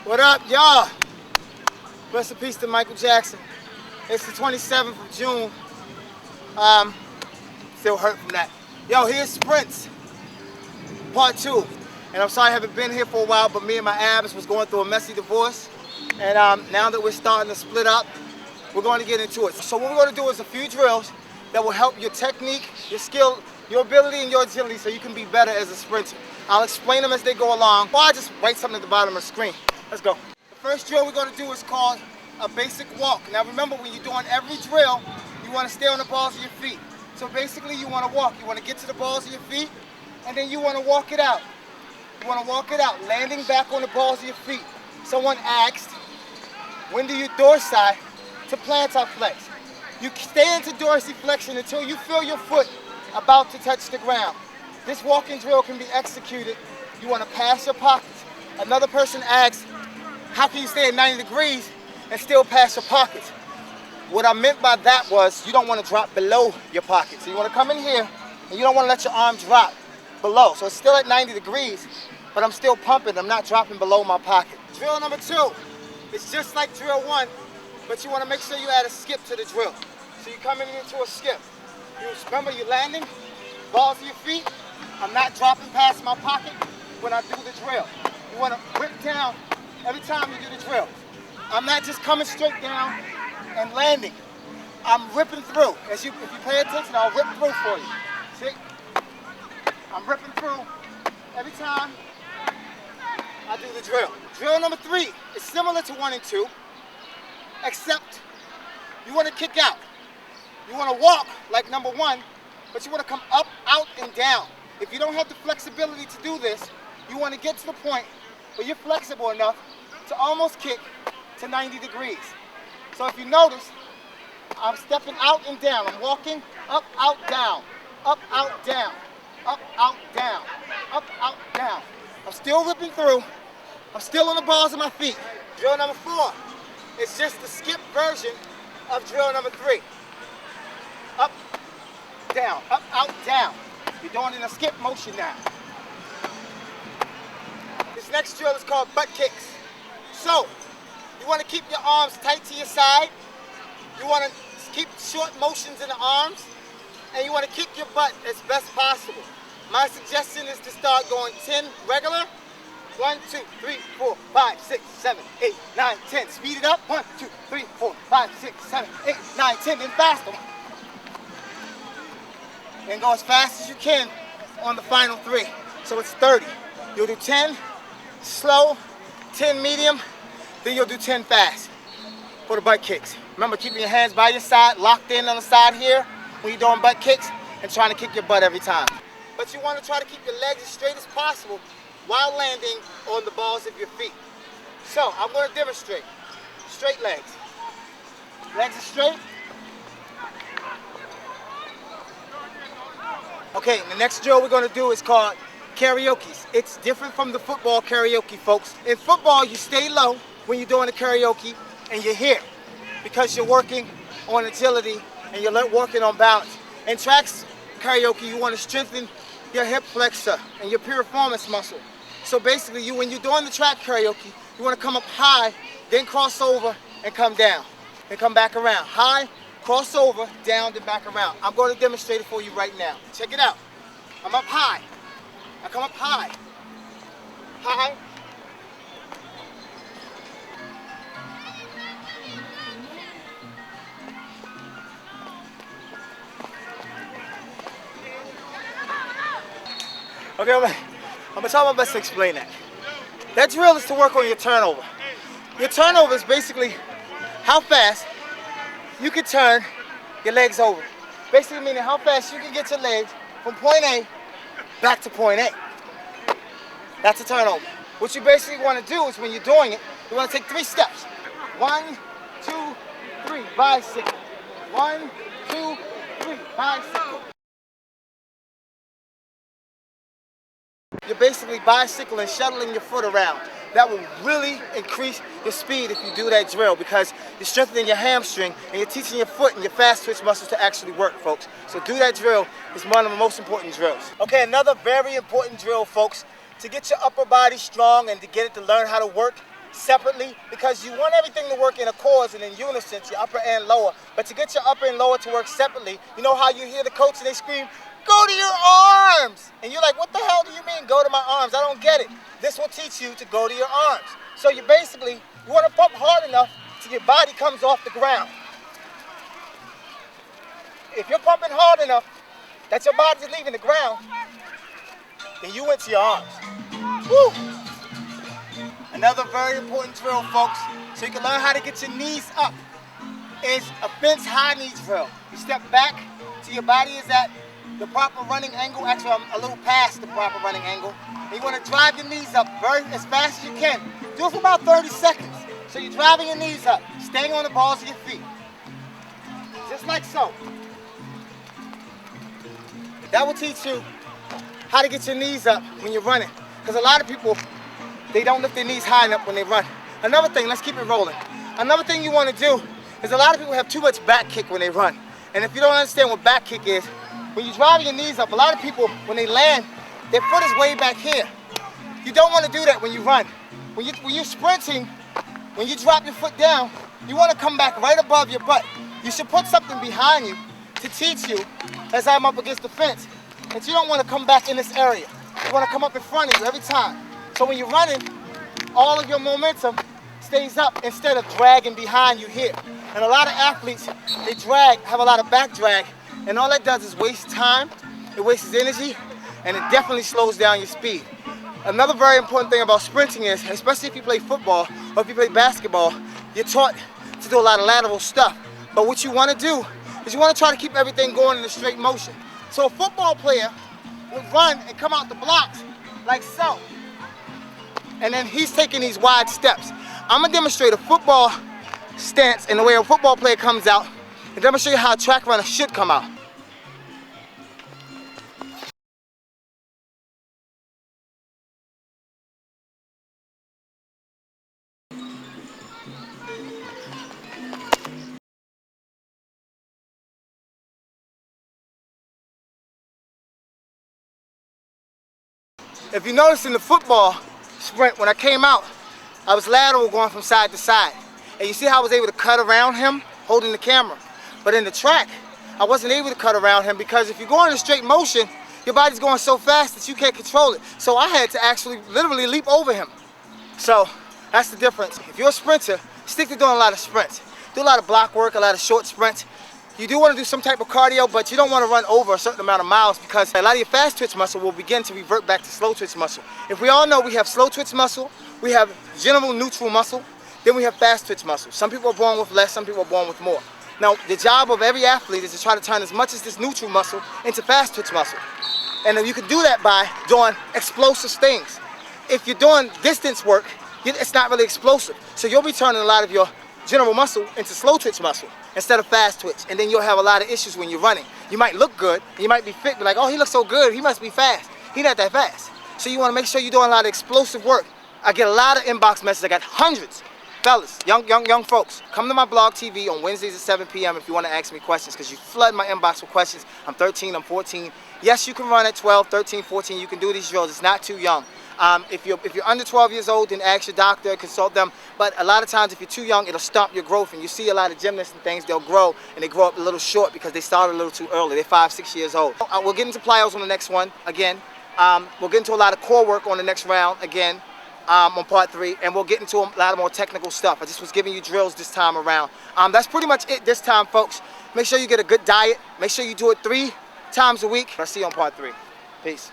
What up, y'all? Rest in peace to Michael Jackson. It's the 27th of June. Still hurt from that. Yo, here's sprints, part 2. And I'm sorry I haven't been here for a while, but me and my abs was going through a messy divorce. And now that we're starting to split up, we're going to get into it. So what we're going to do is a few drills that will help your technique, your skill, your ability, and your agility so you can be better as a sprinter. I'll explain them as they go along, or I'll just write something at the bottom of the screen. Let's go. The first drill we're going to do is called a basic walk. Now remember, when you're doing every drill, you want to stay on the balls of your feet. So basically you want to walk. You want to get to the balls of your feet, and then you want to walk it out. You want to walk it out, landing back on the balls of your feet. Someone asked, when do you dorsiflex to plantar flex? You stay into dorsiflexion until you feel your foot about to touch the ground. This walking drill can be executed. You want to pass your pockets. Another person asked, how can you stay at 90 degrees and still pass your pockets? What I meant by that was you don't want to drop below your pocket. So you want to come in here and you don't want to let your arm drop below. So it's still at 90 degrees, but I'm still pumping. I'm not dropping below my pocket. Drill number 2. It's just like drill 1, but you want to make sure you add a skip to the drill. So you're coming into a skip. Remember, you're landing, balls of your feet. I'm not dropping past my pocket when I do the drill. You want to whip down every time you do the drill. I'm not just coming straight down and landing. I'm ripping through. If you pay attention, I'll rip through for you. See? I'm ripping through every time I do the drill. Drill number 3 is similar to 1 and 2, except you want to kick out. You want to walk like number 1, but you want to come up, out, and down. If you don't have the flexibility to do this, you want to get to the point where you're flexible enough to almost kick to 90 degrees. So if you notice, I'm stepping out and down. I'm walking up, out, down, up, out, down, up, out, down, up, out, down. I'm still ripping through. I'm still on the balls of my feet. Drill number 4 is just the skip version of drill number 3. Up, down, up, out, down. You're doing it in a skip motion now. This next drill is called butt kicks. So, you want to keep your arms tight to your side. You want to keep short motions in the arms. And you want to kick your butt as best possible. My suggestion is to start going 10 regular. 1, 2, 3, 4, 5, 6, 7, 8, 9, 10. Speed it up. 1, 2, 3, 4, 5, 6, 7, 8, 9, 10. Then faster. And go as fast as you can on the final 3. So it's 30. You'll do 10 slow, 10 medium, then you'll do 10 fast for the butt kicks. Remember, keeping your hands by your side, locked in on the side here when you're doing butt kicks, and trying to kick your butt every time. But you want to try to keep your legs as straight as possible while landing on the balls of your feet. So I'm going to demonstrate. Straight legs. Legs are straight. Okay, the next drill we're going to do is called karaoke. It's different from the football karaoke, folks. In football, you stay low when you're doing the karaoke, and you're here because you're working on agility and you're working on balance. In tracks karaoke, you want to strengthen your hip flexor and your piriformis muscle. So basically, when you're doing the track karaoke, you want to come up high, then cross over and come down, and come back around. High, cross over, down, then back around. I'm going to demonstrate it for you right now. Check it out. I'm up high. I come up high. High. Okay, I'm going to try my best to explain that. That drill is to work on your turnover. Your turnover is basically how fast you can turn your legs over. Basically meaning how fast you can get your legs from point A back to point A. That's a turnover. What you basically want to do is when you're doing it, you want to take 3 steps. 1, 2, 3, bicycle. 1, 2, 3, bicycle. You're basically bicycling, shuttling your foot around. That will really increase your speed if you do that drill because you're strengthening your hamstring and you're teaching your foot and your fast twitch muscles to actually work, folks. So do that drill. It's one of the most important drills. Okay, another very important drill, folks. To get your upper body strong and to get it to learn how to work separately because you want everything to work in a chorus and in unison, your upper and lower. But to get your upper and lower to work separately, you know how you hear the coach and they scream, "Go to your arms!" And you're like, what the hell do you mean, go to my arms? I don't get it. This will teach you to go to your arms. So you want to pump hard enough till your body comes off the ground. If you're pumping hard enough that your body's leaving the ground, then you went to your arms. Woo! Another very important drill, folks, so you can learn how to get your knees up, is a fence high knee drill. You step back till your body is at the proper running angle. Actually, I'm a little past the proper running angle. And you want to drive your knees up as fast as you can. Do it for about 30 seconds. So you're driving your knees up, staying on the balls of your feet. Just like so. That will teach you how to get your knees up when you're running. Because a lot of people, they don't lift their knees high enough when they run. Another thing, let's keep it rolling. Another thing you want to do is a lot of people have too much back kick when they run. And if you don't understand what back kick is, when you're driving your knees up, a lot of people, when they land, their foot is way back here. You don't want to do that when you run. When you're sprinting, when you drop your foot down, you want to come back right above your butt. You should put something behind you to teach you, as I'm up against the fence, that you don't want to come back in this area. You want to come up in front of you every time. So when you're running, all of your momentum stays up instead of dragging behind you here. And a lot of athletes, they have a lot of back drag, and all that does is waste time, it wastes energy, and it definitely slows down your speed. Another very important thing about sprinting is, especially if you play football or if you play basketball, you're taught to do a lot of lateral stuff. But what you want to do is you want to try to keep everything going in a straight motion. So a football player would run and come out the blocks like so. And then he's taking these wide steps. I'm going to demonstrate a football stance and the way a football player comes out, and demonstrate how a track runner should come out. If you notice in the football sprint, when I came out, I was lateral going from side to side. And you see how I was able to cut around him holding the camera. But in the track, I wasn't able to cut around him because if you're going in straight motion, your body's going so fast that you can't control it. So I had to actually literally leap over him. So that's the difference. If you're a sprinter, stick to doing a lot of sprints. Do a lot of block work, a lot of short sprints. You do want to do some type of cardio, but you don't want to run over a certain amount of miles because a lot of your fast twitch muscle will begin to revert back to slow twitch muscle. If we all know we have slow twitch muscle, we have general neutral muscle, then we have fast twitch muscle. Some people are born with less, some people are born with more. Now, the job of every athlete is to try to turn as much of this neutral muscle into fast twitch muscle. And you can do that by doing explosive things. If you're doing distance work, it's not really explosive. So you'll be turning a lot of your general muscle into slow twitch muscle instead of fast twitch. And then you'll have a lot of issues when you're running. You might look good, you might be fit, but like, oh, he looks so good, he must be fast. He's not that fast. So you want to make sure you're doing a lot of explosive work. I get a lot of inbox messages. I got hundreds. Fellas, young folks, come to my blog TV on Wednesdays at 7 p.m. if you want to ask me questions, because you flood my inbox with questions. I'm 13, I'm 14. Yes, you can run at 12, 13, 14. You can do these drills. It's not too young. If you're under 12 years old, then ask your doctor, consult them. But a lot of times, if you're too young, it'll stump your growth. And you see a lot of gymnasts and things, they'll grow, and they grow up a little short because they started a little too early. They're 5, 6 years old. We'll get into plyos on the next one, again. We'll get into a lot of core work on the next round, again. On part 3, and we'll get into a lot more technical stuff. I just was giving you drills this time around. That's pretty much it this time, folks. Make sure you get a good diet. Make sure you do it 3 times a week. I'll see you on part 3. Peace.